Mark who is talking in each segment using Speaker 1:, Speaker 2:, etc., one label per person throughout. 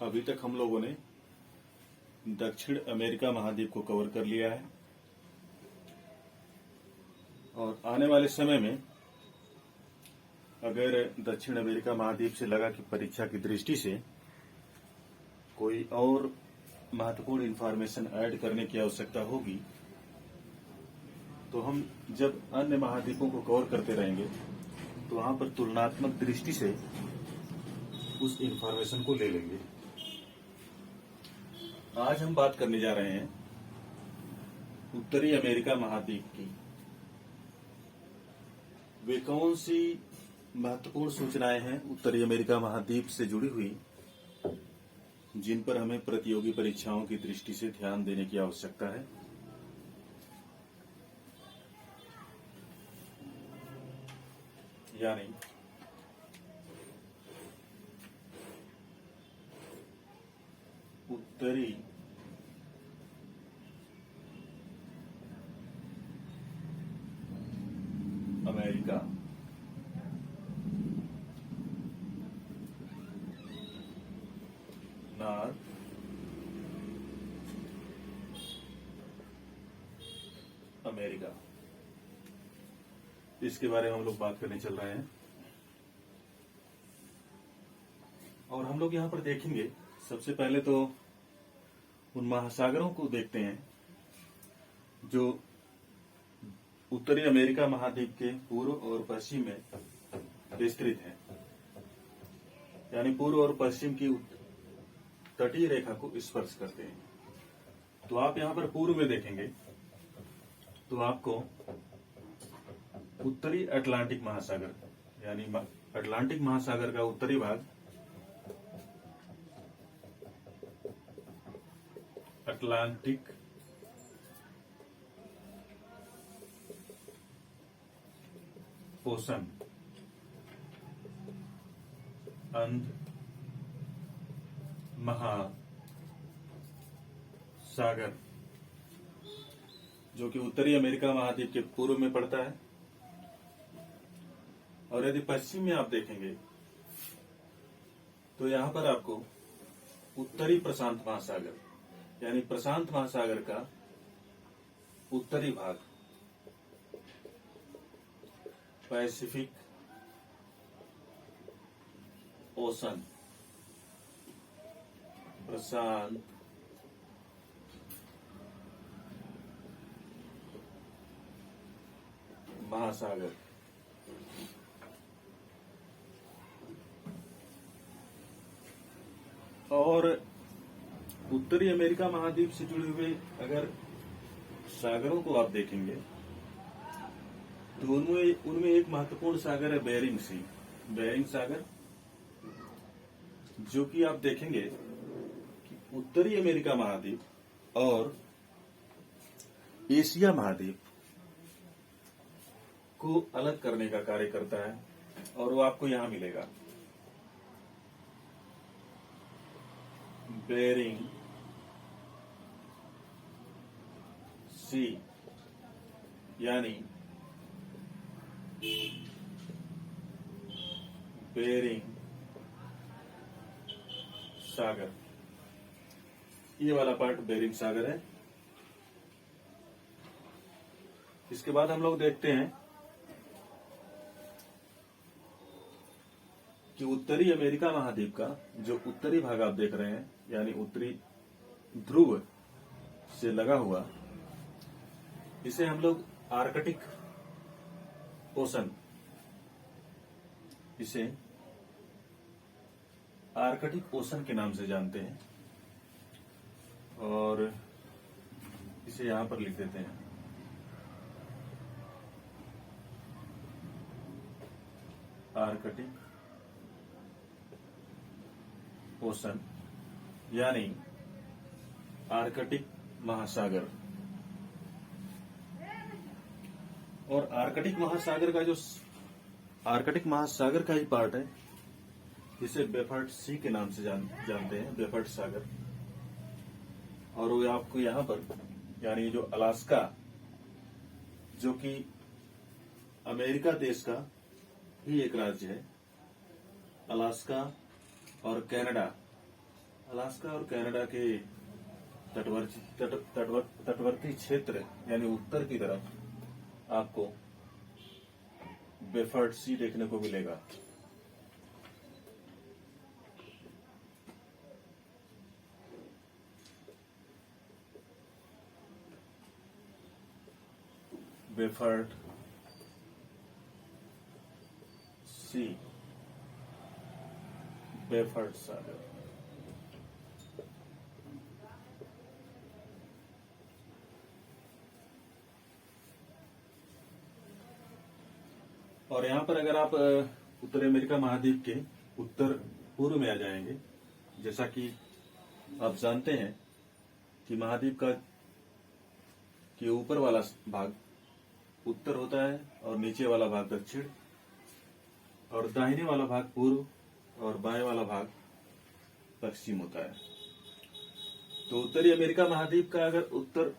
Speaker 1: अभी तक हम लोगों ने दक्षिण अमेरिका महाद्वीप को कवर कर लिया है और आने वाले समय में अगर दक्षिण अमेरिका महाद्वीप से लगा कि परीक्षा की दृष्टि से कोई और महत्वपूर्ण इंफॉर्मेशन ऐड करने की आवश्यकता होगी तो हम जब अन्य महाद्वीपों को कवर करते रहेंगे तो वहां पर तुलनात्मक दृष्टि से उस इंफॉर्मेशन को ले लेंगे। आज हम बात करने जा रहे हैं उत्तरी अमेरिका महाद्वीप की। वे कौन सी महत्वपूर्ण सूचनाएं हैं उत्तरी अमेरिका महाद्वीप से जुड़ी हुई जिन पर हमें प्रतियोगी परीक्षाओं की दृष्टि से ध्यान देने की आवश्यकता है। यानी उत्तरी अमेरिका नॉर्थ अमेरिका, इसके बारे में हम लोग बात करने चल रहे हैं। और हम लोग यहां पर देखेंगे सबसे पहले तो उन महासागरों को देखते हैं जो उत्तरी अमेरिका महाद्वीप के पूर्व और पश्चिम में विस्तृत है। यानी पूर्व और पश्चिम की तटीय रेखा को स्पर्श करते हैं। तो आप यहां पर पूर्व में देखेंगे तो आपको उत्तरी अटलांटिक महासागर यानी अटलांटिक महासागर का उत्तरी भाग अटलांटिक ओशन अंध महासागर जो कि उत्तरी अमेरिका महाद्वीप के पूर्व में पड़ता है। और यदि पश्चिम में आप देखेंगे तो यहां पर आपको उत्तरी प्रशांत महासागर यानी प्रशांत महासागर का उत्तरी भाग पैसिफिक ओशन प्रशांत महासागर और उत्तरी अमेरिका महाद्वीप से जुड़े हुए अगर सागरों को आप देखेंगे तो उनमें एक महत्वपूर्ण सागर है बेरिंग सी, बेरिंग सागर, जो कि आप देखेंगे कि उत्तरी अमेरिका महाद्वीप और एशिया महाद्वीप को अलग करने का कार्य करता है और वो आपको यहां मिलेगा। बेरिंग सी यानी बेरिंग सागर, ये वाला पार्ट बेरिंग सागर है। इसके बाद हम लोग देखते हैं कि उत्तरी अमेरिका महाद्वीप का जो उत्तरी भाग आप देख रहे हैं यानी उत्तरी ध्रुव से लगा हुआ, इसे हम लोग आर्कटिक ओशन, इसे आर्कटिक ओशन के नाम से जानते हैं और इसे यहां पर लिख देते हैं आर्कटिक ओशन यानी आर्कटिक महासागर। और आर्कटिक महासागर का ही पार्ट है, इसे बेफर्ट सी के नाम से जानते हैं, बेफर्ट सागर। और वो आपको यहां पर यानी जो अलास्का, जो कि अमेरिका देश का ही एक राज्य है, अलास्का और कनाडा अलास्का और कनाडा के तटवर्ती क्षेत्र यानी उत्तर की तरफ आपको बेफर्ड सी देखने को मिलेगा। बेफर्ड सी, बेफर्ड सागर। और यहां पर अगर आप उत्तरी अमेरिका महाद्वीप के उत्तर पूर्व में आ जाएंगे, जैसा कि आप जानते हैं कि महाद्वीप का कि ऊपर वाला भाग उत्तर होता है और नीचे वाला भाग दक्षिण, और दाहिने वाला भाग पूर्व और बाएं वाला भाग पश्चिम होता है। तो उत्तरी अमेरिका महाद्वीप का अगर उत्तर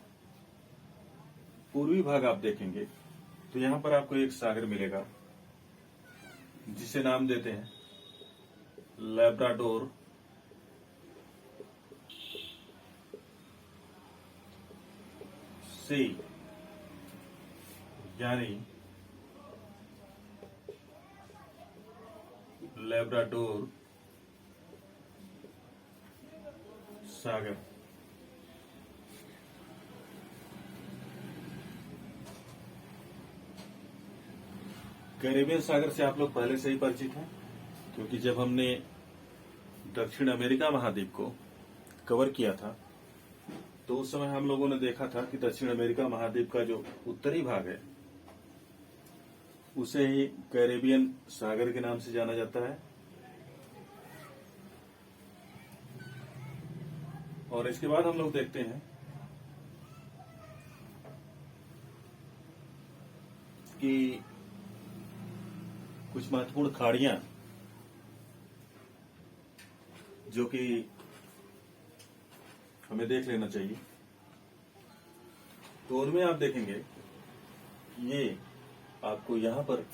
Speaker 1: पूर्वी भाग आप देखेंगे तो यहां पर आपको एक सागर मिलेगा जिसे नाम देते हैं लैब्राडोर सी, यानी लैब्राडोर सागर। कैरेबियन सागर से आप लोग पहले से ही परिचित हैं, क्योंकि जब हमने दक्षिण अमेरिका महाद्वीप को कवर किया था तो उस समय हम लोगों ने देखा था कि दक्षिण अमेरिका महाद्वीप का जो उत्तरी भाग है उसे ही कैरेबियन सागर के नाम से जाना जाता है। और इसके बाद हम लोग देखते हैं कि कुछ महत्वपूर्ण खाड़ियां जो कि हमें देख लेना चाहिए। तो उनमें आप देखेंगे ये आपको यहां पर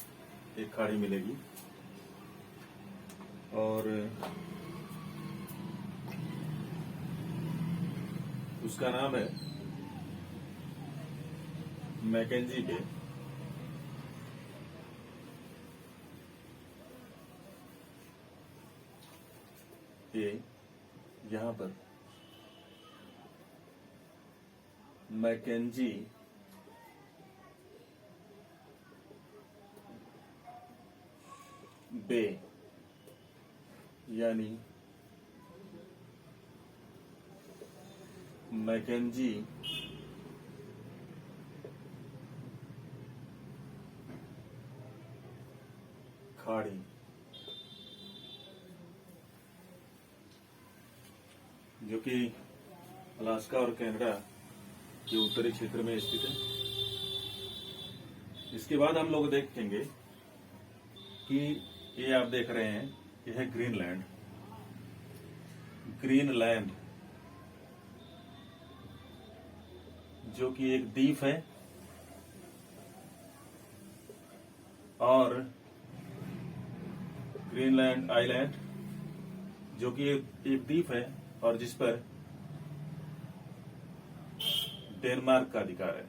Speaker 1: एक खाड़ी मिलेगी और उसका नाम है मैकेंजी बे। ये यहां पर मैकेंजी बे यानी मैकेंजी खाड़ी, जो कि अलास्का और कनाडा के उत्तरी क्षेत्र में स्थित है। इसके बाद हम लोग देखेंगे कि ये आप देख रहे हैं, यह है ग्रीनलैंड। ग्रीनलैंड जो कि एक द्वीप है, और ग्रीनलैंड आइलैंड जो कि एक द्वीप है और जिस पर डेनमार्क का अधिकार है।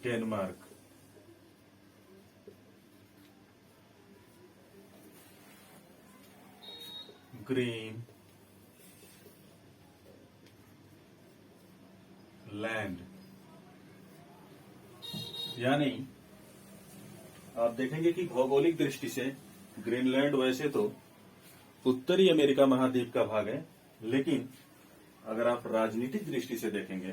Speaker 1: डेनमार्क ग्रीन लैंड, यानी आप देखेंगे कि भौगोलिक दृष्टि से ग्रीनलैंड वैसे तो उत्तरी अमेरिका महाद्वीप का भाग है, लेकिन अगर आप राजनीतिक दृष्टि से देखेंगे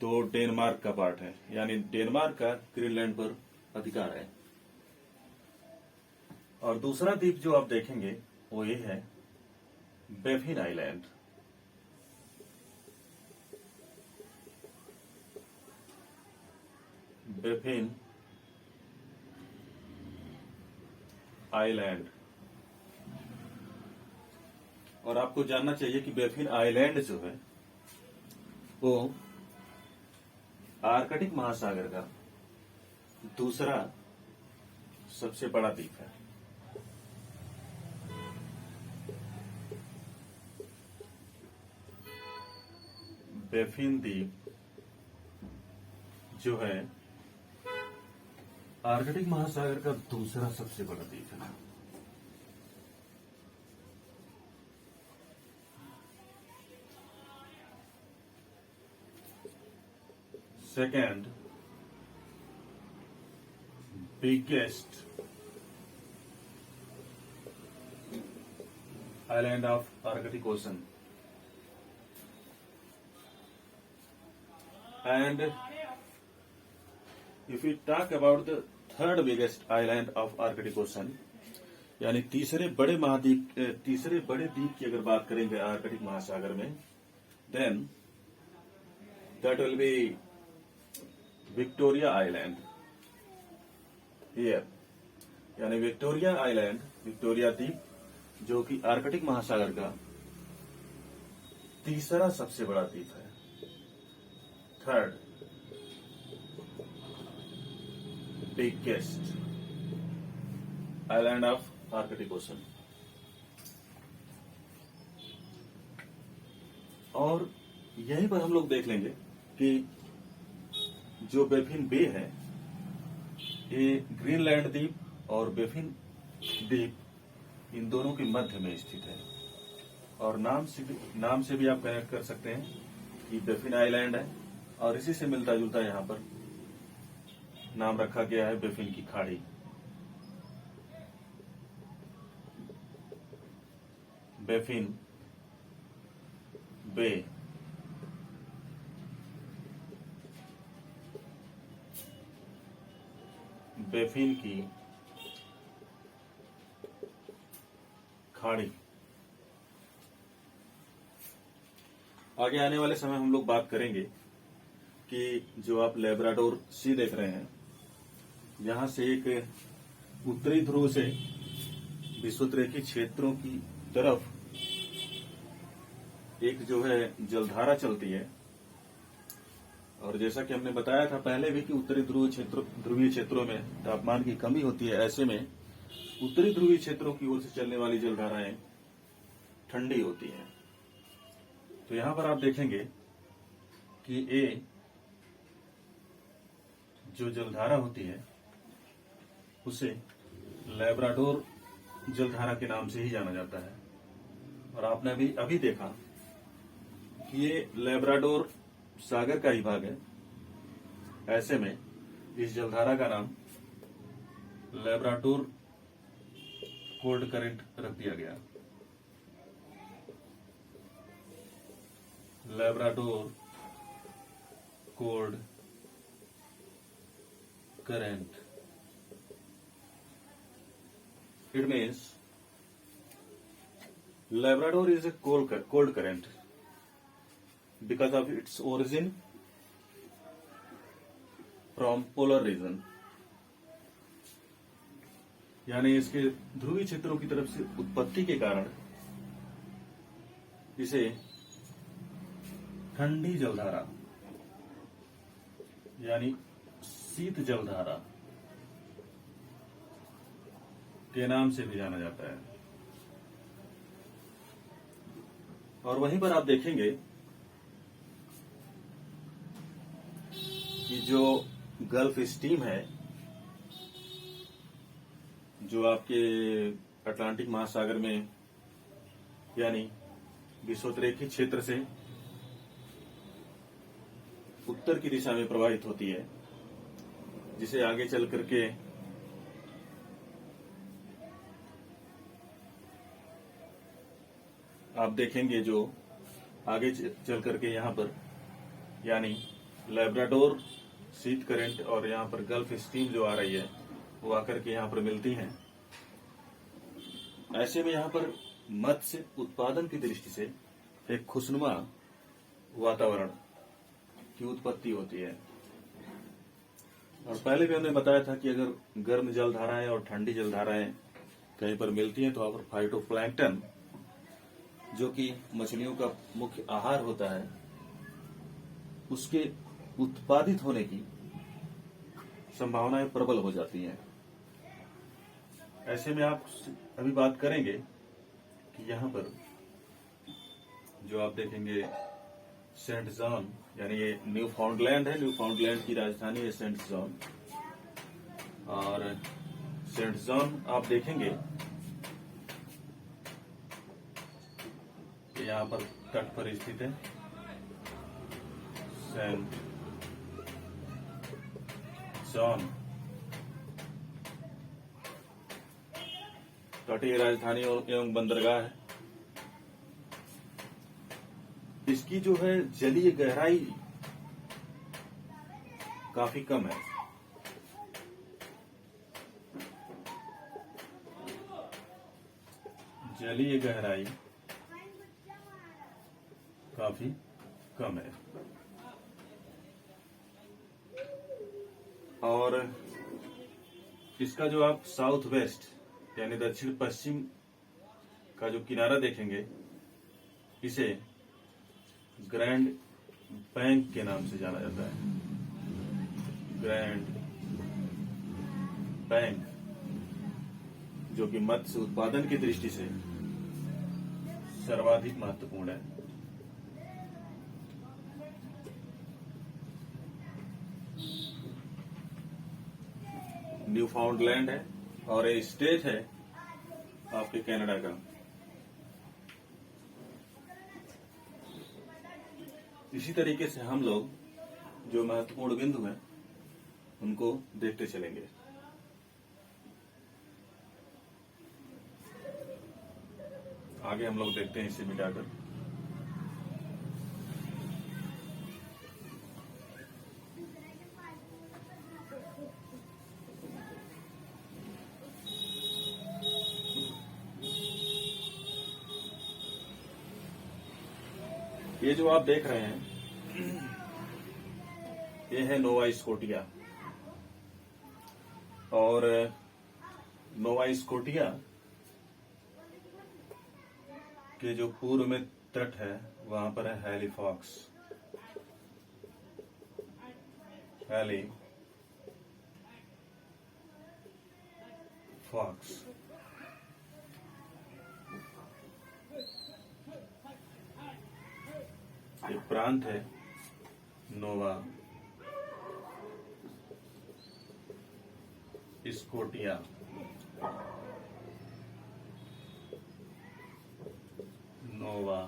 Speaker 1: तो डेनमार्क का पार्ट है, यानी डेनमार्क का ग्रीनलैंड पर अधिकार है। और दूसरा द्वीप जो आप देखेंगे वो ये है बेफिन आइलैंड। Baffin island. और आपको जानना चाहिए कि बेफिन आइलैंड जो है वो आर्कटिक महासागर का दूसरा सबसे बड़ा द्वीप है। बेफिन द्वीप जो है आर्कटिक महासागर का दूसरा सबसे बड़ा द्वीप है। Second biggest island of Arctic Ocean, and if we talk about the third biggest island of Arctic Ocean, यानी तीसरे बड़े द्वीप की अगर बात करेंगे आर्कटिक महासागर में, then that will be Victoria island here, यानी विक्टोरिया आइलैंड, विक्टोरिया द्वीप जो कि आर्कटिक महासागर का तीसरा सबसे बड़ा द्वीप है। Third biggest island of Arctic ocean. और यहीं पर हम लोग देख लेंगे कि जो बेफिन बे है ये ग्रीनलैंड द्वीप और बेफिन द्वीप इन दोनों के मध्य में स्थित है। और नाम से भी आप कनेक्ट कर सकते हैं कि बेफिन आइलैंड है, और इसी से मिलता जुलता यहाँ पर नाम रखा गया है बेफिन की खाड़ी। बेफिन बे बेफिन की खाड़ी। आगे आने वाले समय हम लोग बात करेंगे कि जो आप लेब्राडोर सी देख रहे हैं, यहां से एक उत्तरी ध्रुव से विषुवतरेखी क्षेत्रों की तरफ एक जो है जलधारा चलती है। और जैसा कि हमने बताया था पहले भी कि उत्तरी ध्रुवीय क्षेत्रों में तापमान की कमी होती है, ऐसे में उत्तरी ध्रुवीय क्षेत्रों की ओर से चलने वाली जलधाराएं ठंडी होती हैं। तो यहां पर आप देखेंगे कि ये जो जलधारा होती है उसे लेब्राडोर जलधारा के नाम से ही जाना जाता है। और आपने अभी देखा कि ये लेब्राडोर सागर का ही भाग है, ऐसे में इस जलधारा का नाम लेब्राडोर कोल्ड करंट रख दिया गया। Labrador cold current, it means Labrador is a cold current because of its origin from polar region, यानी इसके ध्रुवीय क्षेत्रों की तरफ से उत्पत्ति के कारण इसे ठंडी जलधारा यानी शीत जलधारा के नाम से भी जाना जाता है। और वहीं पर आप देखेंगे कि जो गल्फ स्ट्रीम है, जो आपके अटलांटिक महासागर में यानी विषुवतरेखी क्षेत्र से उत्तर की दिशा में प्रवाहित होती है, जिसे आगे चल करके आप देखेंगे जो आगे चल करके यहाँ पर यानी लेब्राडोर शीत करंट और यहाँ पर गल्फ स्ट्रीम जो आ रही है वो आकर के यहाँ पर मिलती हैं। ऐसे में यहाँ पर मत्स्य उत्पादन की दृष्टि से एक खुशनुमा वातावरण की उत्पत्ति होती है। और पहले भी हमने बताया था कि अगर गर्म जलधाराएं और ठंडी जलधाराएं कहीं पर मिलती हैं तो वहां पर फाइटोप्लैंक्टन जो कि मछलियों का मुख्य आहार होता है उसके उत्पादित होने की संभावनाएं प्रबल हो जाती हैं। ऐसे में आप अभी बात करेंगे कि यहाँ पर जो आप देखेंगे सेंट जॉन, यानी ये न्यू फाउंडलैंड है, न्यू फाउंडलैंड की राजधानी है सेंट जॉन। और सेंट जॉन आप देखेंगे कि यहाँ पर तट पर स्थित है सेंट जॉन। तटीय राजधानी एवं बंदरगाह है। इसकी जो है जलीय गहराई काफी कम है। जलीय गहराई काफी कम है। और इसका जो आप साउथ वेस्ट यानी दक्षिण पश्चिम का जो किनारा देखेंगे, इसे ग्रैंड बैंक के नाम से जाना जाता है। ग्रैंड बैंक, जो कि मत्स्य उत्पादन की दृष्टि से सर्वाधिक महत्वपूर्ण है। न्यू फाउंडलैंड है और ये स्टेट है आपके कनाडा का। इसी तरीके से हम लोग जो महत्वपूर्ण बिंदु हैं उनको देखते चलेंगे। आगे हम लोग देखते हैं इसे मिटाकर। ये जो आप देख रहे हैं ये है नोवा स्कोटिया। और नोवा स्कोटिया के जो पूर्व में तट है वहां पर है हैलीफॉक्स। ये प्रांत है नोवा स्कोटिया। नोवा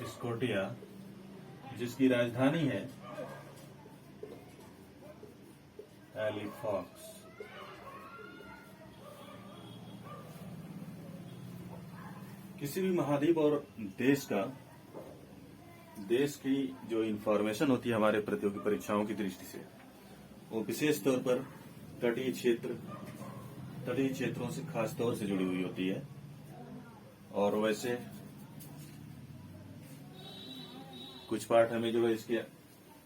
Speaker 1: स्कोटिया, जिसकी राजधानी है हैलीफॉक्स। किसी भी महाद्वीप और देश की जो इंफॉर्मेशन होती है हमारे प्रतियोगी परीक्षाओं की दृष्टि से, वो विशेष तौर पर तटीय क्षेत्रों से खास तौर से जुड़ी हुई होती है। और वैसे कुछ पाठ हमें जो है इसके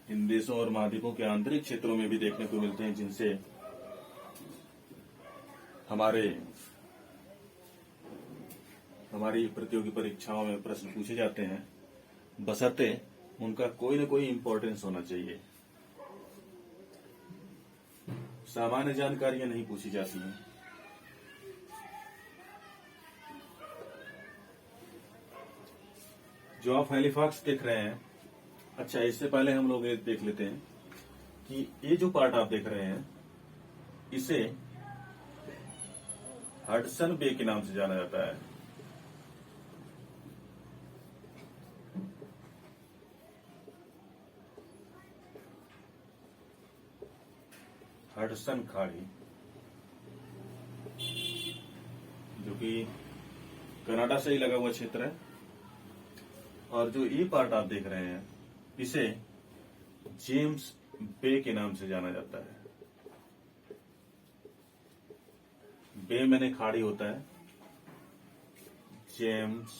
Speaker 1: इन देशों और महाद्वीपों के आंतरिक क्षेत्रों में भी देखने को मिलते हैं, जिनसे हमारी प्रतियोगी परीक्षाओं में प्रश्न पूछे जाते हैं, बशर्ते उनका कोई न कोई इंपॉर्टेंस होना चाहिए। सामान्य जानकारियां नहीं पूछी जाती हैं। जो आप हैलीफॉक्स देख रहे हैं, अच्छा इससे पहले हम लोग ये देख लेते हैं कि ये जो पार्ट आप देख रहे हैं इसे हडसन बे के नाम से जाना जाता है। हडसन खाड़ी, जो कि कनाडा से ही लगा हुआ क्षेत्र है। और जो ये पार्ट आप देख रहे हैं इसे जेम्स बे के नाम से जाना जाता है। बे मैंने खाड़ी होता है, जेम्स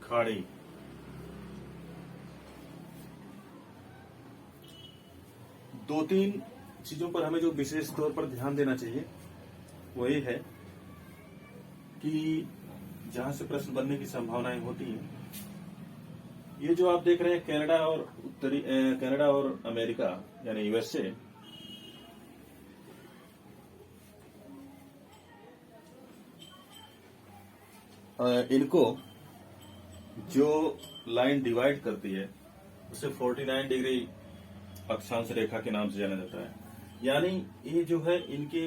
Speaker 1: खाड़ी। दो तीन चीजों पर हमें जो विशेष तौर पर ध्यान देना चाहिए वो ये है कि जहां से प्रश्न बनने की संभावनाएं होती हैं, ये जो आप देख रहे हैं कनाडा और अमेरिका यानी यूएसए, इनको जो लाइन डिवाइड करती है उसे 49 डिग्री अक्षांश रेखा के नाम से जाना जाता है। यानी ये जो है इनके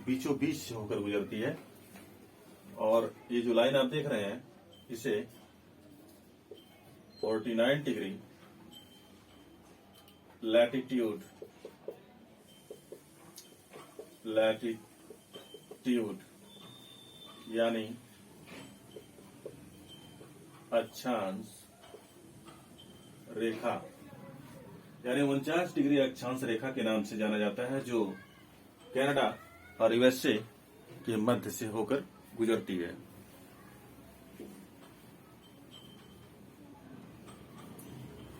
Speaker 1: बीचों बीच से होकर गुजरती है, और ये जो लाइन आप देख रहे हैं इसे 49 डिग्री लैटिट्यूड यानी अक्षांश रेखा यानी 49 डिग्री अक्षांश रेखा के नाम से जाना जाता है, जो कनाडा और यूएसए के मध्य से होकर गुजरती है।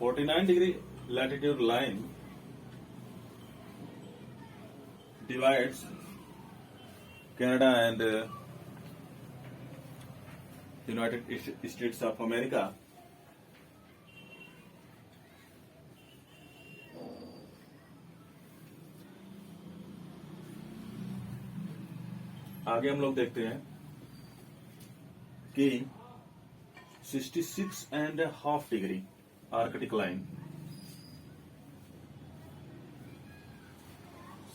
Speaker 1: "49 degree latitude line divides Canada and United States of America आगे हम लोग देखते हैं कि 66.5 degree Arctic line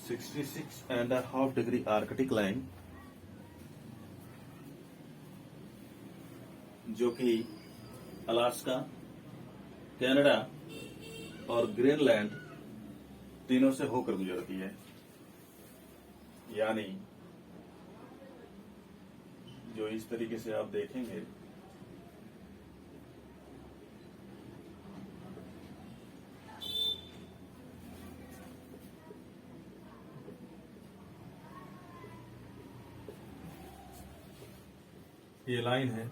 Speaker 1: 66.5 degree Arctic line जो कि अलास्का, कनाडा और ग्रीनलैंड तीनों से होकर गुजरती है। यानी जो इस तरीके से आप देखेंगे ये लाइन है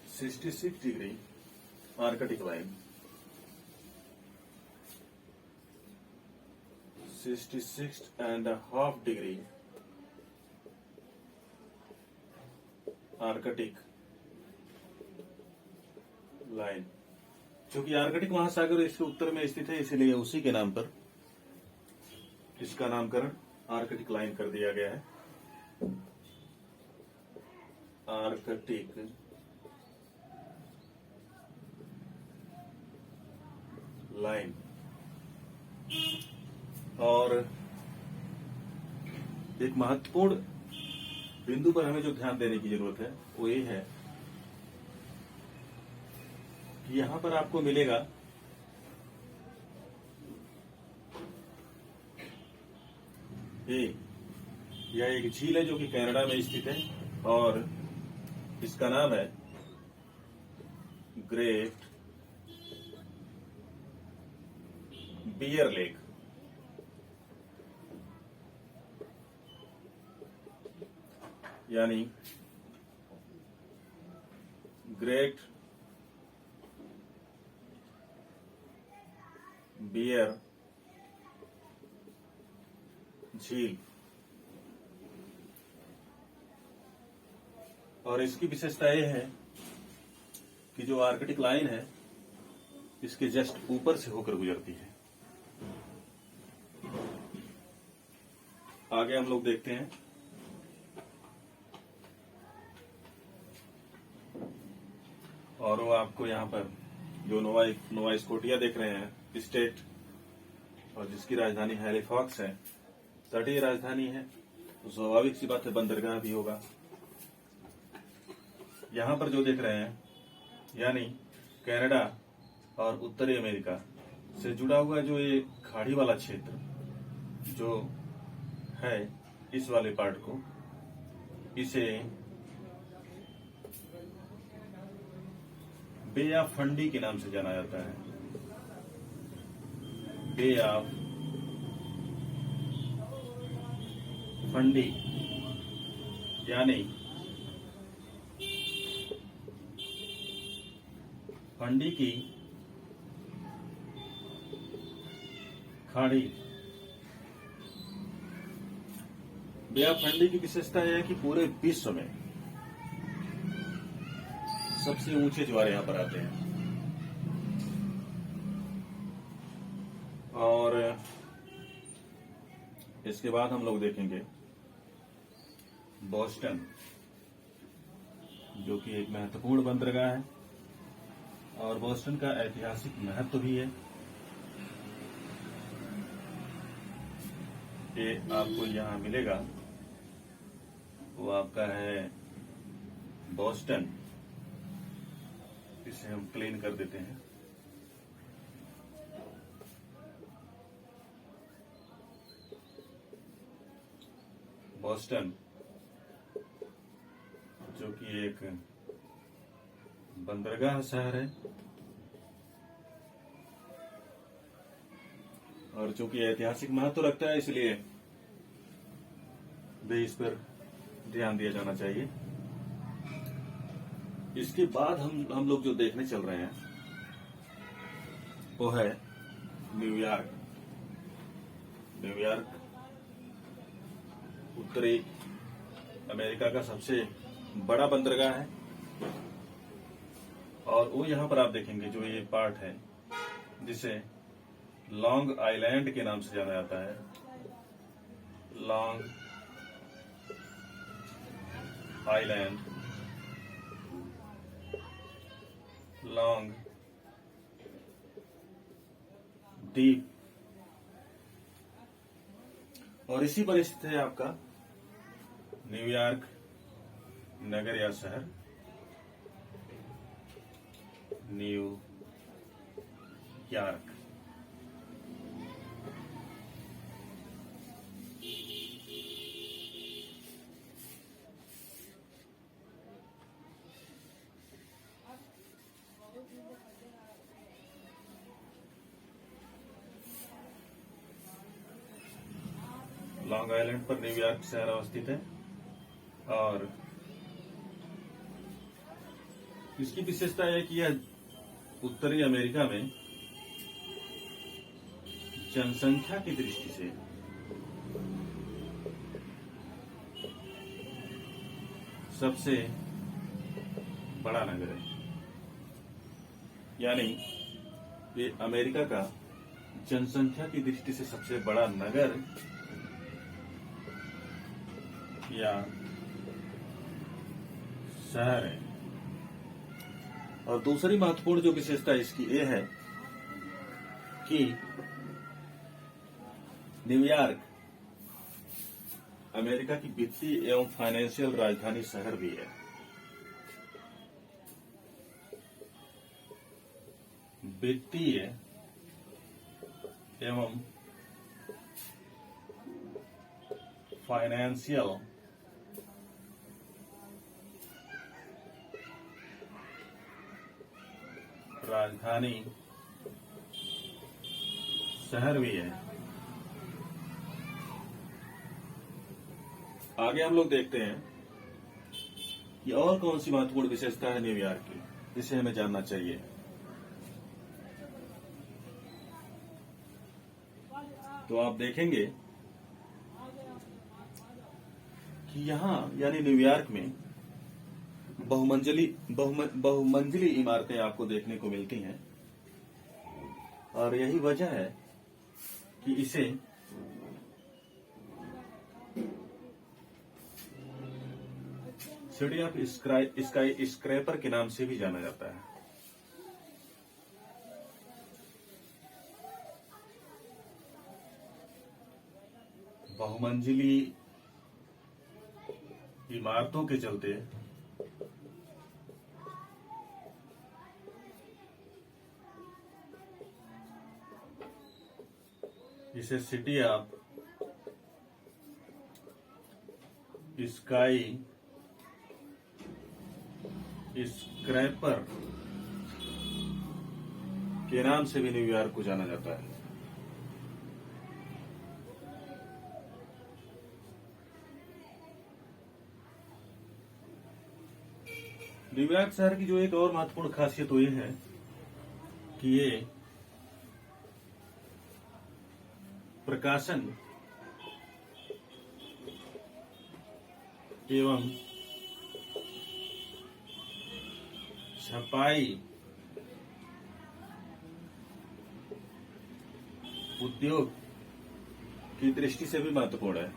Speaker 1: 66 degree Arctic line, 66.5 degree Arctic line. क्योंकि आर्कटिक महासागर इसके उत्तर में स्थित है, इसलिए उसी के नाम पर इसका नामकरण आर्कटिक लाइन कर दिया गया है। Arctic line. और एक महत्वपूर्ण बिंदु पर हमें जो ध्यान देने की जरूरत है वो ये है कि यहां पर आपको मिलेगा यह एक झील है जो कि कनाडा में स्थित है और इसका नाम है ग्रेट बियर लेक। यानी ग्रेट बियर झील। और इसकी विशेषता यह है कि जो आर्कटिक लाइन है इसके जस्ट ऊपर से होकर गुजरती है। आगे हम लोग देखते हैं और वो आपको यहाँ पर जो नोवा स्कोटिया देख रहे हैं स्टेट, और जिसकी राजधानी हैलिफैक्स है, तटीय राजधानी है, तो स्वाभाविक सी बात है बंदरगाह भी होगा। यहाँ पर जो देख रहे हैं यानी कनाडा और उत्तरी अमेरिका से जुड़ा हुआ जो ये खाड़ी वाला क्षेत्र जो है, इस वाले पार्ट को इसे बे ऑफ फंडी के नाम से जाना जाता है। बे ऑफ फंडी यानी फंडी की खाड़ी। बे ऑफ फंडी की विशेषता यह है कि पूरे विश्व में सबसे ऊंचे ज्वार यहाँ पर आते हैं। और इसके बाद हम लोग देखेंगे बोस्टन, जो कि एक महत्वपूर्ण बंदरगाह है और बोस्टन का ऐतिहासिक महत्व भी है। ये आपको यहाँ मिलेगा, वो आपका है बोस्टन। इसे हम क्लीन कर देते हैं। बोस्टन जो कि एक बंदरगाह शहर है और जो कि ऐतिहासिक महत्व रखता है, इसलिए भी इस पर ध्यान दिया जाना चाहिए। इसके बाद हम लोग जो देखने चल रहे हैं वो है न्यूयॉर्क। न्यूयॉर्क उत्तरी अमेरिका का सबसे बड़ा बंदरगाह है और वो यहाँ पर आप देखेंगे जो ये पार्ट है जिसे लॉन्ग आइलैंड के नाम से जाना जाता है। लॉन्ग आइलैंड, लॉन्ग डीप, और इसी पर स्थित है आपका न्यूयॉर्क नगर या शहर। न्यूयॉर्क लॉन्ग आइलैंड पर न्यूयॉर्क शहर अवस्थित है और इसकी विशेषता है कि यह उत्तरी अमेरिका में जनसंख्या की दृष्टि से सबसे बड़ा नगर है। यानी ये अमेरिका का जनसंख्या की दृष्टि से सबसे बड़ा नगर या शहर है। और दूसरी महत्वपूर्ण जो विशेषता इसकी ये है कि न्यूयॉर्क अमेरिका की वित्तीय एवं फाइनेंशियल राजधानी शहर भी है। वित्तीय एवं फाइनेंशियल राजधानी शहर भी है। आगे हम लोग देखते हैं कि और कौन सी महत्वपूर्ण विशेषता है न्यूयॉर्क की, जिसे हमें जानना चाहिए। तो आप देखेंगे कि यहाँ यानी न्यूयॉर्क में बहुमंजिली इमारतें आपको देखने को मिलती हैं और यही वजह है कि इसे सिटी ऑफ स्काई स्क्रैपर के नाम से भी जाना जाता है। बहुमंजिली इमारतों के चलते इसे सिटी ऑफ स्काई स्क्रैपर के नाम से भी न्यूयॉर्क को जाना जाता है। न्यूयॉर्क शहर की जो एक और महत्वपूर्ण खासियत तो ये है कि ये प्रकाशन एवं छपाई उद्योग की दृष्टि से भी महत्वपूर्ण है।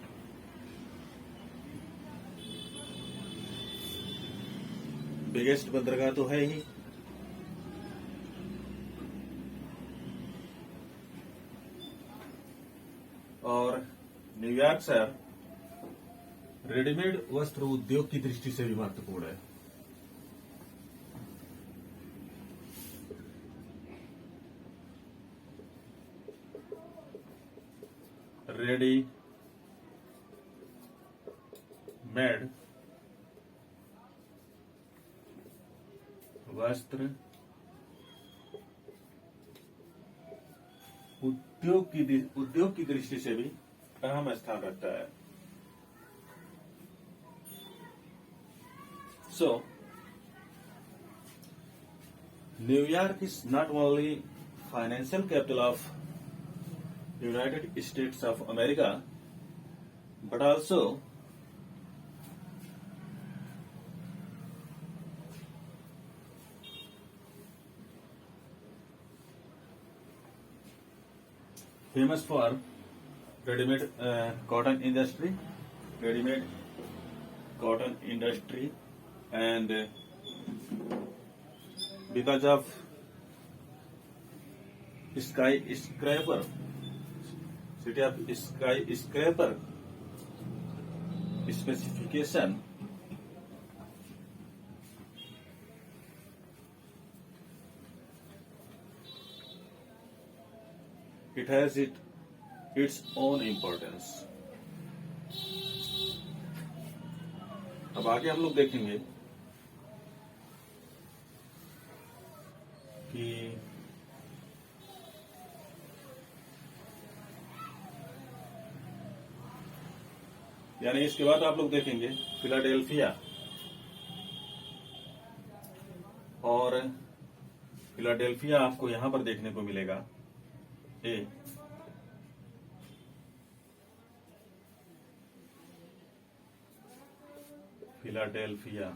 Speaker 1: बिगेस्ट बंदरगाह तो है ही, और न्यूयॉर्क शहर रेडीमेड वस्त्र उद्योग की दृष्टि से भी महत्वपूर्ण है। रेडीमेड वस्त्र उद्योग की दृष्टि से भी अहम स्थान रखता है। So, New York is not only financial capital of United States of America, but also famous for ready-made cotton industry, and because of skyscraper, city of skyscraper specification, it has its own importance. अब आगे हम लोग देखेंगे कि यानी इसके बाद आप लोग देखेंगे फिलाडेल्फिया, और फिलाडेल्फिया आपको यहां पर देखने को मिलेगा ए फिलाडेल्फिया,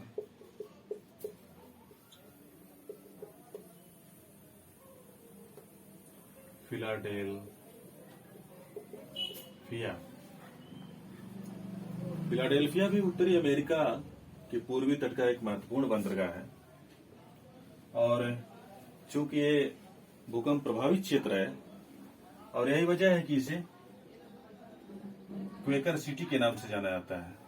Speaker 1: फिलाडेल्फिया भी उत्तरी अमेरिका के पूर्वी तट का एक महत्वपूर्ण बंदरगाह है, और चूंकि ये भूकंप प्रभावित क्षेत्र है, और यही वजह है कि इसे क्वेकर सिटी के नाम से जाना जाता है।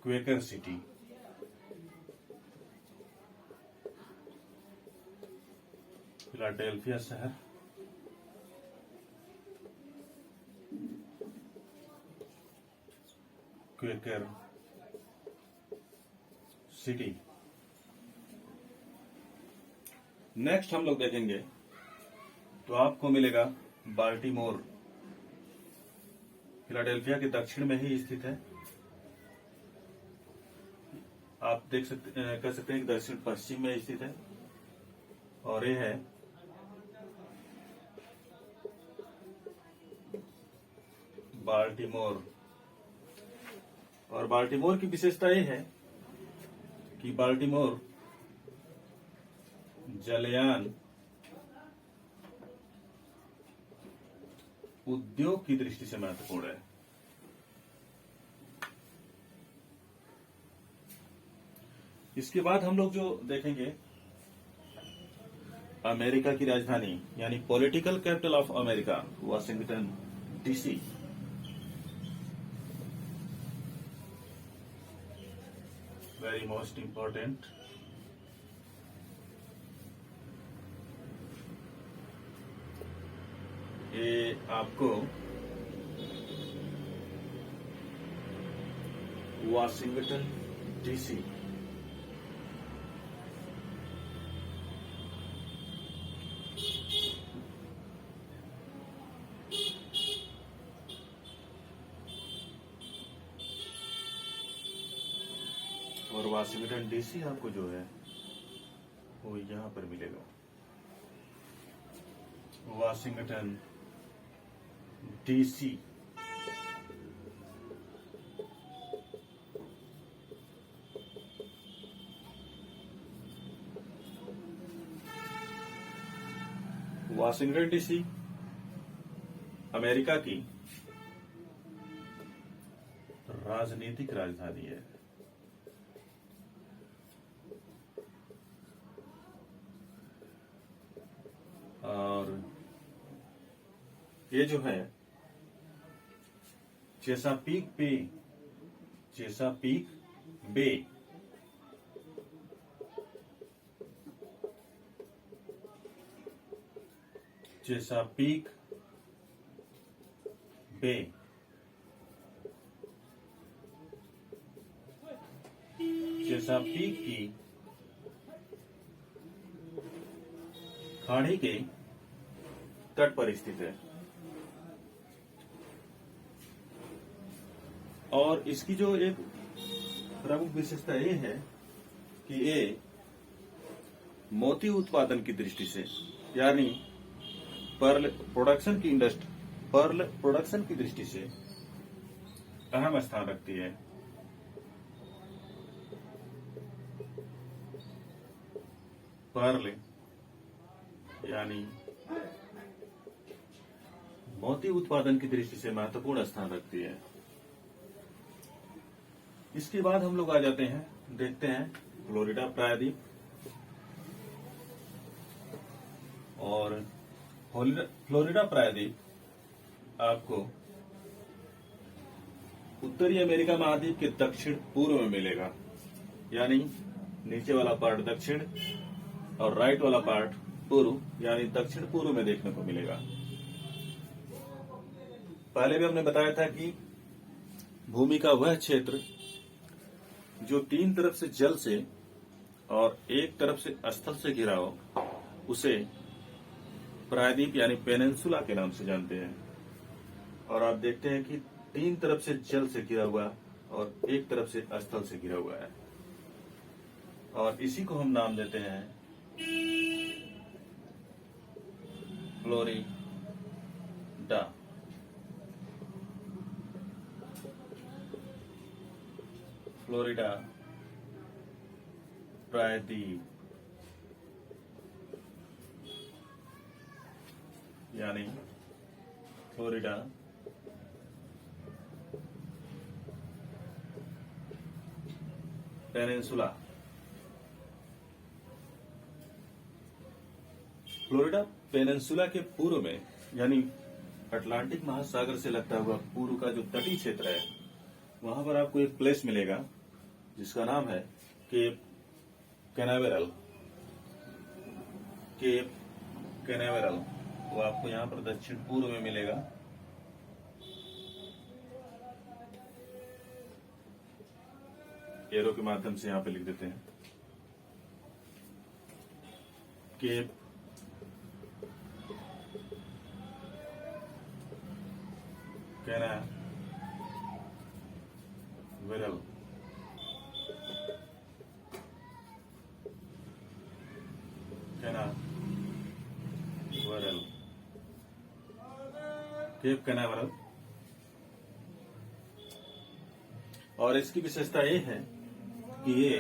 Speaker 1: क्वेकर सिटी, फिलाडेल्फिया शहर क्वेकर सिटी। नेक्स्ट हम लोग देखेंगे तो आपको मिलेगा बाल्टीमोर, फिलाडेल्फिया के दक्षिण में ही स्थित है। आप कह सकते हैं कि दक्षिण पश्चिम में स्थित है, और ये है बाल्टीमोर। और बाल्टीमोर की विशेषता ये है कि बाल्टीमोर जलयान उद्योग की दृष्टि से महत्वपूर्ण है। इसके बाद हम लोग जो देखेंगे अमेरिका की राजधानी यानी political capital of America, Washington DC. Very most important. ये आपको वाशिंगटन डीसी और वाशिंगटन डीसी आपको जो है वो यहां पर मिलेगा, Washington DC. Washington DC America की राजनीतिक राजधानी है। और ये जो है Chesapeake Bay, Chesapeake Bay Chesapeake Bay Chesapeake की खाड़ी के तट पर स्थित है और इसकी जो एक प्रमुख विशेषता ये है कि ये मोती उत्पादन की दृष्टि से यानी पर्ल प्रोडक्शन की दृष्टि से अहम स्थान रखती है। पर्ल यानी मोती उत्पादन की दृष्टि से महत्वपूर्ण स्थान रखती है। इसके बाद हम लोग आ जाते हैं, देखते हैं फ्लोरिडा प्रायद्वीप। और फ्लोरिडा प्रायद्वीप आपको उत्तरी अमेरिका महाद्वीप के दक्षिण पूर्व में मिलेगा, यानी नीचे वाला पार्ट दक्षिण और राइट वाला पार्ट पूर्व, यानी दक्षिण पूर्व में देखने को मिलेगा। पहले भी हमने बताया था कि भूमि का वह क्षेत्र जो तीन तरफ से जल से और एक तरफ से स्थल से घिरा हो उसे प्रायद्वीप यानी पेनिनसुला के नाम से जानते हैं। और आप देखते हैं कि तीन तरफ से जल से घिरा हुआ और एक तरफ से स्थल से घिरा हुआ है, और इसी को हम नाम देते हैं फ्लोरिडा। फ्लोरिडा प्रायद्वीप यानी फ्लोरिडा पेनिनसुला। फ्लोरिडा पेनिनसुला के पूर्व में यानी अटलांटिक महासागर से लगता हुआ पूर्व का जो तटीय क्षेत्र है, वहां पर आपको एक प्लेस मिलेगा जिसका नाम है केप कैनावेरल। केप कैनावेरल वो आपको यहां पर दक्षिण पूर्व में मिलेगा। एरो के माध्यम से यहां पे लिख देते हैं Cape Canaveral. Canaveral, Cape Canaveral. और इसकी विशेषता ये है कि ये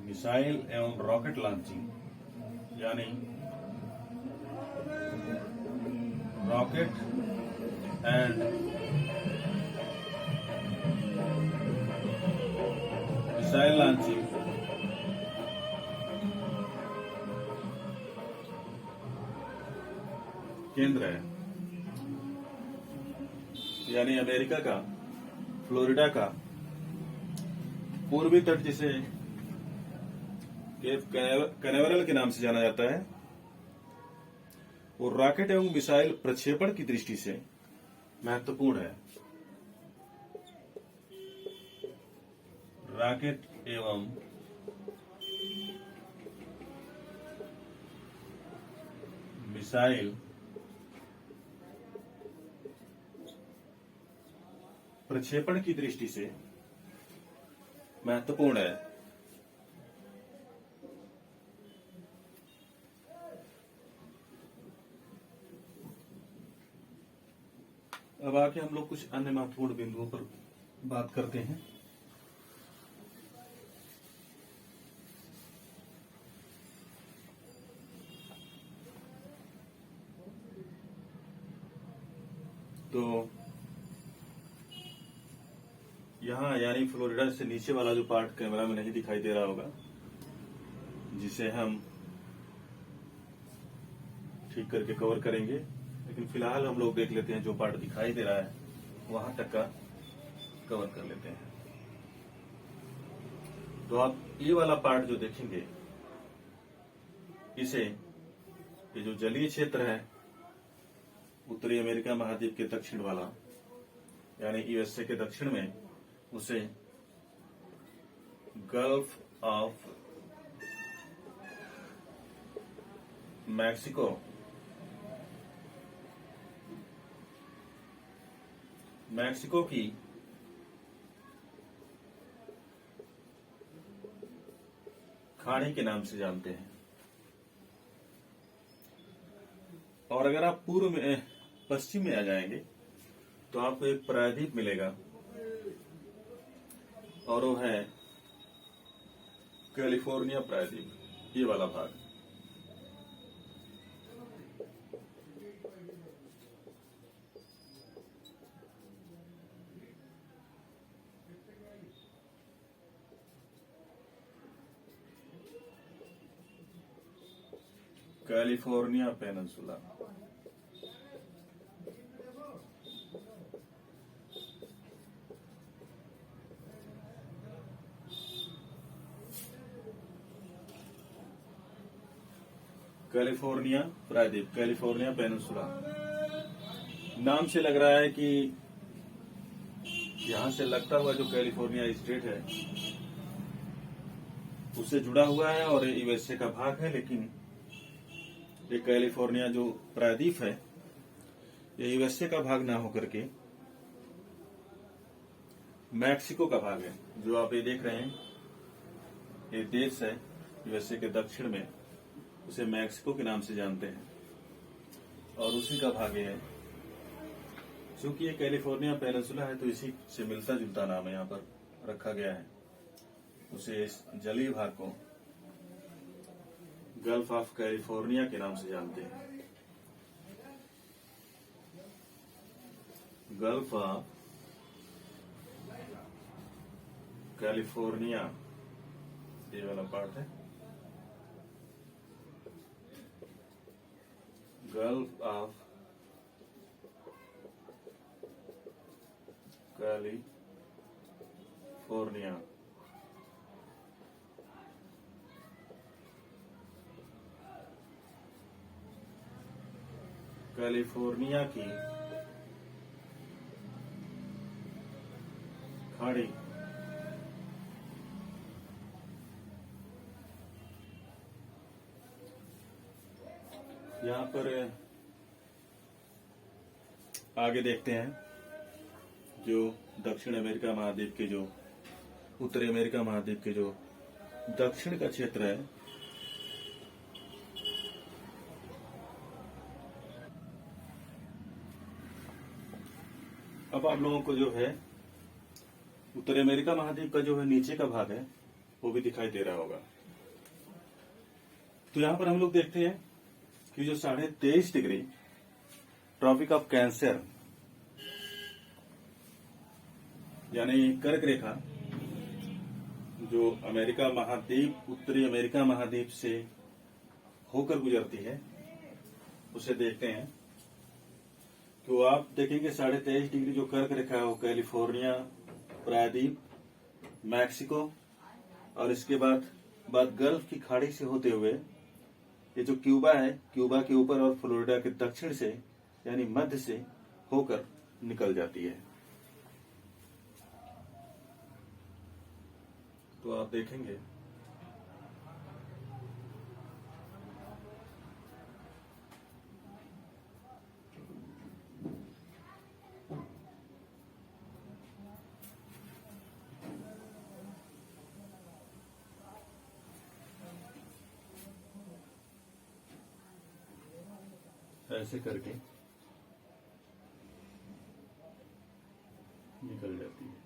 Speaker 1: मिसाइल एवं रॉकेट लॉन्चिंग यानी रॉकेट एंड मिसाइल लॉन्चिंग केंद्र है, यानी अमेरिका का फ्लोरिडा का पूर्वी तट जिसे केप कैनावेरल के नाम से जाना जाता है, वो रॉकेट एवं मिसाइल प्रक्षेपण की दृष्टि से महत्वपूर्ण है। रॉकेट एवं मिसाइल प्रक्षेपण की दृष्टि से महत्वपूर्ण है। अब आके हम लोग कुछ अन्य महत्वपूर्ण बिंदुओं पर बात करते हैं। तो यहाँ यानी फ्लोरिडा से नीचे वाला जो पार्ट कैमरा में नहीं दिखाई दे रहा होगा, जिसे हम ठीक करके कवर करेंगे, लेकिन फिलहाल हम लोग देख लेते हैं जो पार्ट दिखाई दे रहा है वहां तक का कवर कर लेते हैं। तो आप ये वाला पार्ट जो देखेंगे, इसे ये जो जलीय क्षेत्र है उत्तरी अमेरिका महाद्वीप के दक्षिण वाला यानी यूएसए के दक्षिण में, उसे गल्फ ऑफ मैक्सिको की खाड़ी के नाम से जानते हैं। और अगर आप पूर्व में पश्चिम में आ जाएंगे तो आपको एक प्रायद्वीप मिलेगा, और वो है कैलिफोर्निया प्रायद्वीप, ये वाला भाग। California peninsula. कैलिफोर्निया प्रायद्वीप, कैलिफोर्निया पेनिनसुला नाम से लग रहा है कि यहां से लगता हुआ जो कैलिफोर्निया स्टेट है उससे जुड़ा हुआ है और यूएसए का भाग है, लेकिन ये कैलिफोर्निया जो प्रायद्वीप है ये यूएसए का भाग ना होकर के मैक्सिको का भाग है। जो आप ये देख रहे हैं ये देश है यूएसए के दक्षिण में, उसे मैक्सिको के नाम से जानते हैं और उसी का भाग है। चूंकि ये कैलिफोर्निया पेनिनसुला है तो इसी से मिलता जुलता नाम यहाँ पर रखा गया है। उसे इस जलीय भाग को गल्फ ऑफ कैलिफोर्निया के नाम से जानते हैं। गल्फ ऑफ कैलिफोर्निया ये वाला पार्ट है। गल्फ ऑफ कैलिफोर्निया कैलिफोर्निया की खाड़ी यहाँ पर आगे देखते हैं जो दक्षिण अमेरिका महाद्वीप के जो उत्तरी अमेरिका महाद्वीप के जो दक्षिण का क्षेत्र है, अब आप लोगों को जो है उत्तरी अमेरिका महाद्वीप का जो है नीचे का भाग है वो भी दिखाई दे रहा होगा। तो यहां पर हम लोग देखते हैं कि जो 23.5 डिग्री ट्रॉपिक ऑफ कैंसर यानी कर्क रेखा जो अमेरिका महाद्वीप उत्तरी अमेरिका महाद्वीप से होकर गुजरती है उसे देखते हैं। तो आप देखेंगे 23.5 डिग्री जो कर्क रेखा है वो कैलिफोर्निया प्रायद्वीप, मैक्सिको और इसके बाद गल्फ की खाड़ी से होते हुए ये जो क्यूबा है, क्यूबा के ऊपर और फ्लोरिडा के दक्षिण से यानी मध्य से होकर निकल जाती है। तो आप देखेंगे ऐसे करके निकल जाती है।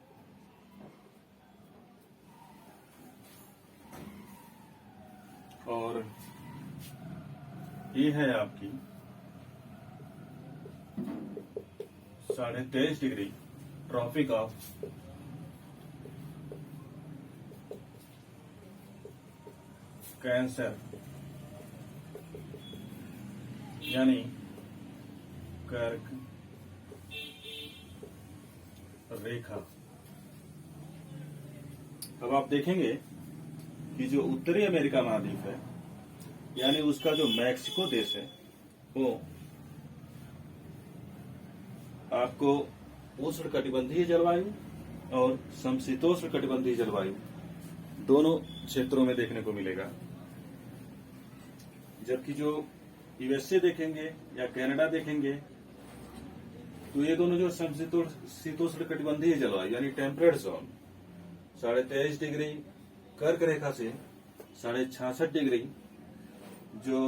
Speaker 1: और ये है आपकी 23.5 डिग्री ट्रॉपिक ऑफ कैंसर, यानी कर्क रेखा। अब आप देखेंगे कि जो उत्तरी अमेरिका महाद्वीप है, यानी उसका जो मैक्सिको देश है, वो आपको उष्ण कटिबंधीय जलवायु और समशीतोष्ण कटिबंधीय जलवायु दोनों क्षेत्रों में देखने को मिलेगा। जबकि जो यूएसए देखेंगे या कनाडा देखेंगे, तो ये दोनों जो समशीतोष्ण कटिबंधीय जलवायु यानी टेम्परेट जोन 23.5 डिग्री कर्क रेखा से 66.5 डिग्री जो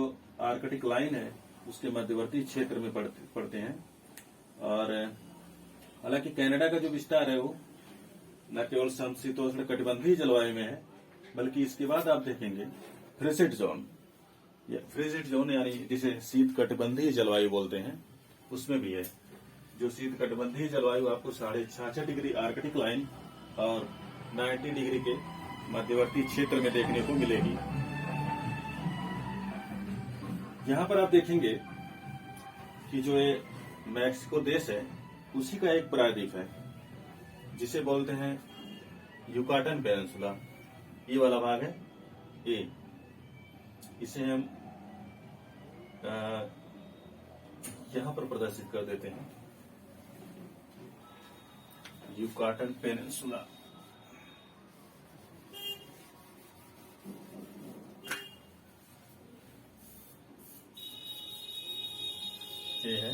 Speaker 1: आर्कटिक लाइन है उसके मध्यवर्ती क्षेत्र में पड़ते हैं। और हालांकि कनाडा का जो विस्तार है वो न केवल समशीतोष्ण कटिबंधीय जलवायु में है, बल्कि इसके बाद आप देखेंगे फ्रिजिड जोन, या फ्रिजिड जोन यानी जिसे शीत कटिबंधीय जलवायु बोलते हैं, उसमें भी है। जो शीत कटिबंधीय जलवायु आपको 66.5 डिग्री आर्कटिक लाइन और 90 डिग्री के मध्यवर्ती क्षेत्र में देखने को मिलेगी। यहां पर आप देखेंगे कि जो ये मैक्सिको देश है उसी का एक प्रायद्वीप है जिसे बोलते हैं युकाटन पेनिनसुला। ये वाला भाग है ए, इसे हम यहां पर प्रदर्शित कर देते हैं, युकाटन पेनिनसुला। ये है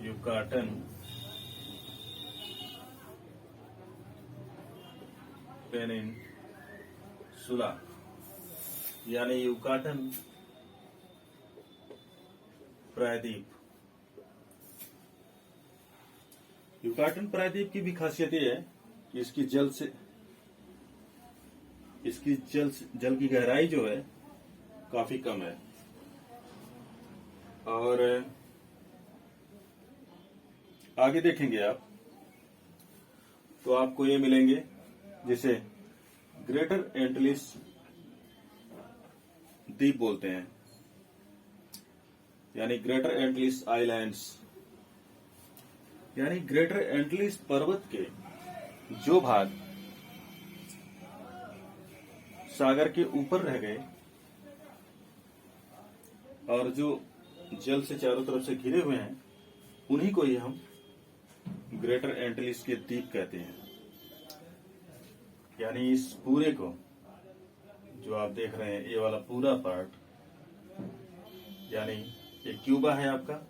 Speaker 1: युकाटन पेनिनसुला, यानी युकाटन प्रायद्वीप। युकाटन प्रायद्वीप की भी खासियत ये है कि इसकी जल की गहराई जो है काफी कम है, और आगे देखेंगे आप तो आपको ये मिलेंगे जिसे ग्रेटर एंटिलिस द्वीप बोलते हैं, यानी ग्रेटर एंटिलिस आइलैंड्स। यानी ग्रेटर एंटिलिस पर्वत के जो भाग सागर के ऊपर रह गए और जो जल से चारों तरफ से घिरे हुए हैं, उन्हीं को ही हम ग्रेटर एंटिलिस के द्वीप कहते हैं। यानी इस पूरे को जो आप देख रहे हैं, ये वाला पूरा पार्ट, यानी ये क्यूबा है आपका,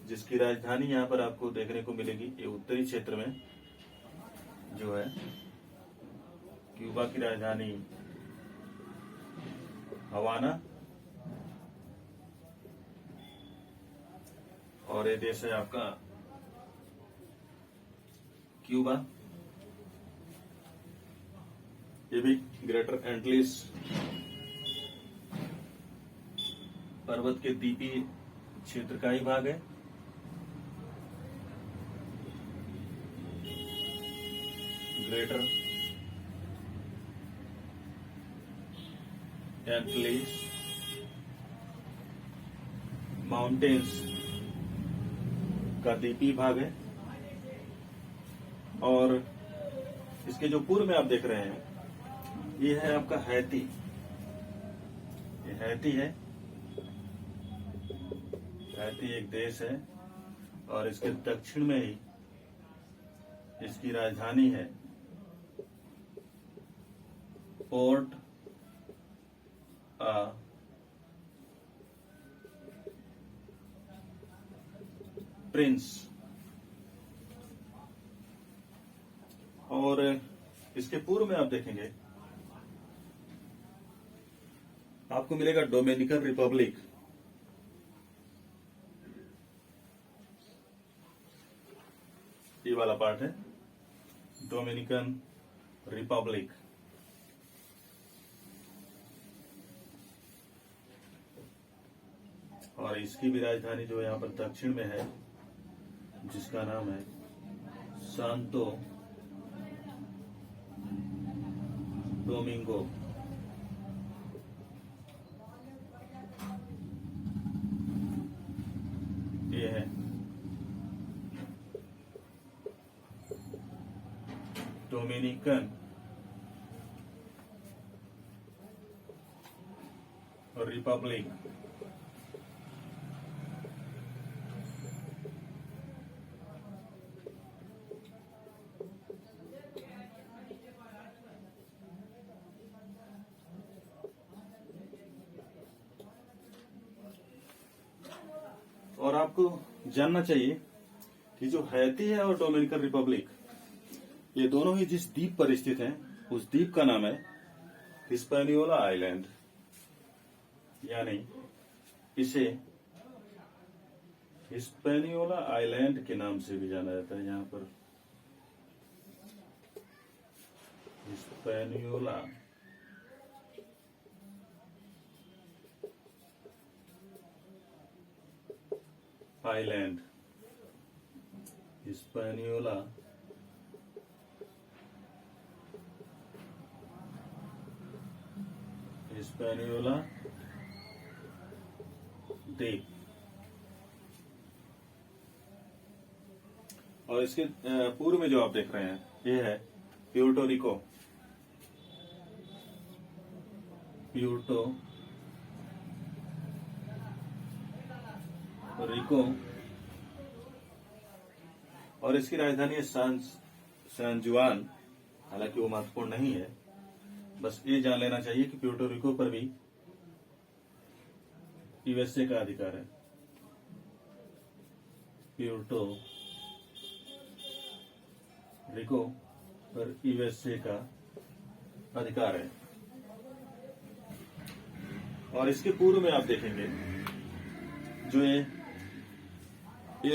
Speaker 1: जिसकी राजधानी यहाँ पर आपको देखने को मिलेगी। ये उत्तरी क्षेत्र में जो है क्यूबा की राजधानी हवाना, और ये देश है आपका क्यूबा। ये भी ग्रेटर एंटिलिस पर्वत के द्वीपीय क्षेत्र का ही भाग है। ग्रेटर एंटिलिस माउंटेन्स का द्वीपीय भाग है। और इसके जो पूर्व में आप देख रहे हैं, ये है आपका हैती। ये हैती है, हैती एक देश है, और इसके दक्षिण में ही इसकी राजधानी है पोर्ट प्रिंस। और इसके पूर्व में आप देखेंगे आपको मिलेगा डोमिनिकन रिपब्लिक। ये वाला पार्ट है डोमिनिकन रिपब्लिक। और और इसकी भी राजधानी जो यहाँ पर दक्षिण में है, जिसका नाम है सांतो डोमिंगो। ये है डोमिनिकन रिपब्लिक। और आपको जानना चाहिए कि जो हैती है और डोमिनिकन रिपब्लिक, ये दोनों ही जिस द्वीप पर स्थित हैं, उस द्वीप का नाम है हिस्पैनियोला आइलैंड, यानी इसे हिस्पैनियोला आइलैंड के नाम से भी जाना जाता है। यहाँ पर हिस्पैनियोला आइलैंड, हिस्पैनियोला हिस्पैनियोला द्वीप। और इसके पूर्व में जो आप देख रहे हैं, ये है प्यूर्टो रिको। प्यूर्टो रिको और इसकी राजधानी है सैन जुआन। हालांकि वो महत्वपूर्ण नहीं है, बस ये जान लेना चाहिए कि प्यूर्टो रिको पर भी यूएसए का अधिकार है। प्यूर्टो रिको पर यूएसए का अधिकार है। और इसके पूर्व में आप देखेंगे जो ये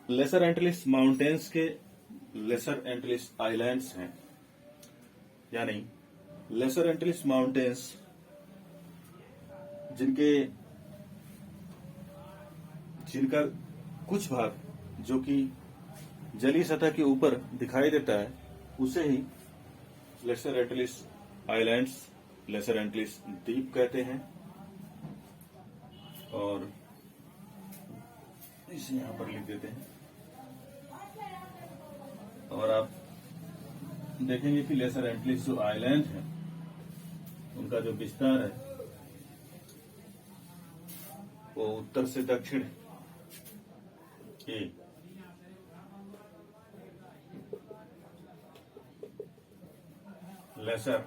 Speaker 1: लेसर एंटिलिस माउंटेन्स के लेसर एंटिलिस आइलैंड्स हैं, यानी लेसर एंटिलिस माउंटेन्स जिनका कुछ भाग जो कि जलीय सतह के ऊपर दिखाई देता है, उसे ही लेसर एंटिलिस आइलैंड्स, लेसर एंटिलिस द्वीप कहते हैं। और इसे यहां पर लिख देते हैं। और आप देखेंगे कि लेसर एंटिलिस जो आइलैंड है, उनका जो विस्तार है वो उत्तर से दक्षिण है। लेसर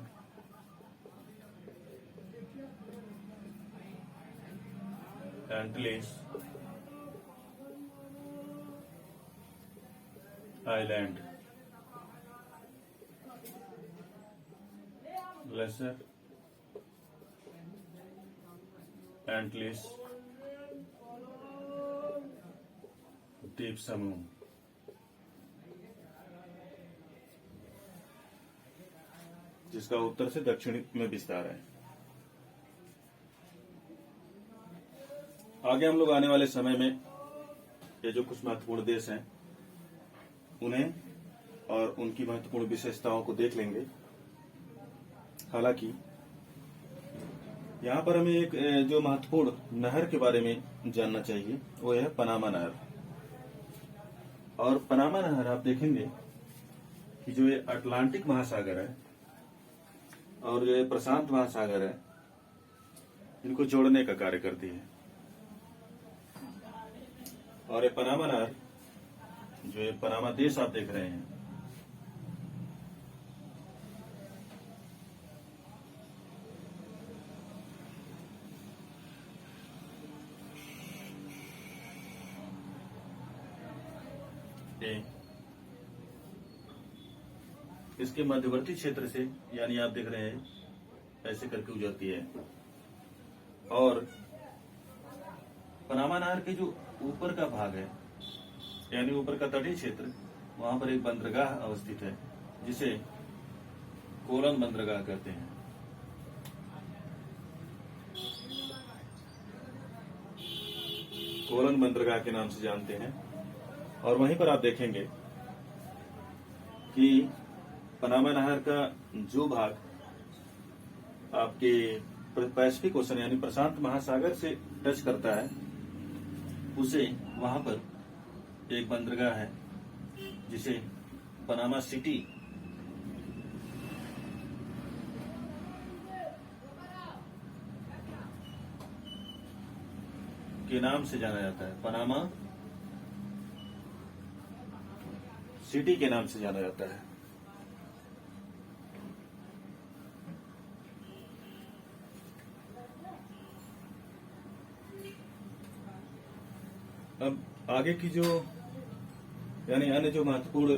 Speaker 1: एंटिलिस आइलैंड, लेसर एंटिलिस द्वीप समूह। जिसका उत्तर से दक्षिण में विस्तार है। आगे हम लोग आने वाले समय में ये जो कुछ महत्वपूर्ण देश हैं, उन्हें और उनकी महत्वपूर्ण विशेषताओं को देख लेंगे। हालांकि यहाँ पर हमें एक जो महत्वपूर्ण नहर के बारे में जानना चाहिए, वो है पनामा नहर। और पनामा नहर आप देखेंगे कि जो ये अटलांटिक महासागर है और जो ये प्रशांत महासागर है, इनको जोड़ने का कार्य करती है। और ये पनामा नहर, जो ये पनामा देश आप देख रहे हैं, इसके मध्यवर्ती क्षेत्र से, यानी आप देख रहे हैं ऐसे करके गुजरती है। और पनामा नहर के जो ऊपर का भाग है, यानी ऊपर का तटीय क्षेत्र, वहां पर एक बंदरगाह अवस्थित है, जिसे कोलन बंदरगाह कहते हैं। कोलन बंदरगाह के नाम से जानते हैं। और वहीं पर आप देखेंगे कि पनामा नहर का जो भाग आपके पैसिफिक ओशन यानी प्रशांत महासागर से टच करता है, उसे वहां पर एक बंदरगाह है जिसे पनामा सिटी के नाम से जाना जाता है, पनामा सिटी के नाम से जाना जाता है। अब आगे की जो यानी अन्य जो महत्वपूर्ण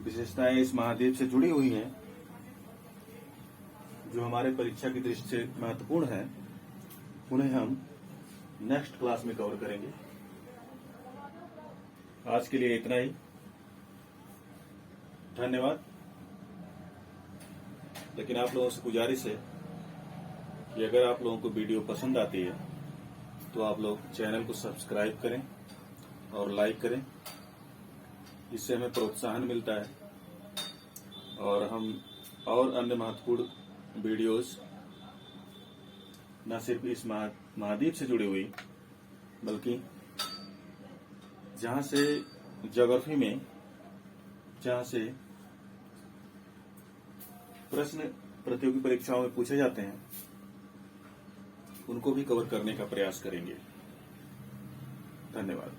Speaker 1: विशेषताएं इस महाद्वीप से जुड़ी हुई हैं, जो हमारे परीक्षा की दृष्टि से महत्वपूर्ण है, उन्हें हम नेक्स्ट क्लास में कवर करेंगे। आज के लिए इतना ही, धन्यवाद। लेकिन आप लोगों से गुजारिश है कि अगर आप लोगों को वीडियो पसंद आती है तो आप लोग चैनल को सब्सक्राइब करें और लाइक करें, इससे हमें प्रोत्साहन मिलता है और हम और अन्य महत्वपूर्ण वीडियोस न सिर्फ इस महाद्वीप से जुड़ी हुई, बल्कि जहां से ज्योग्राफी में जहां से प्रश्न प्रतियोगी परीक्षाओं में पूछे जाते हैं, उनको भी कवर करने का प्रयास करेंगे। धन्यवाद।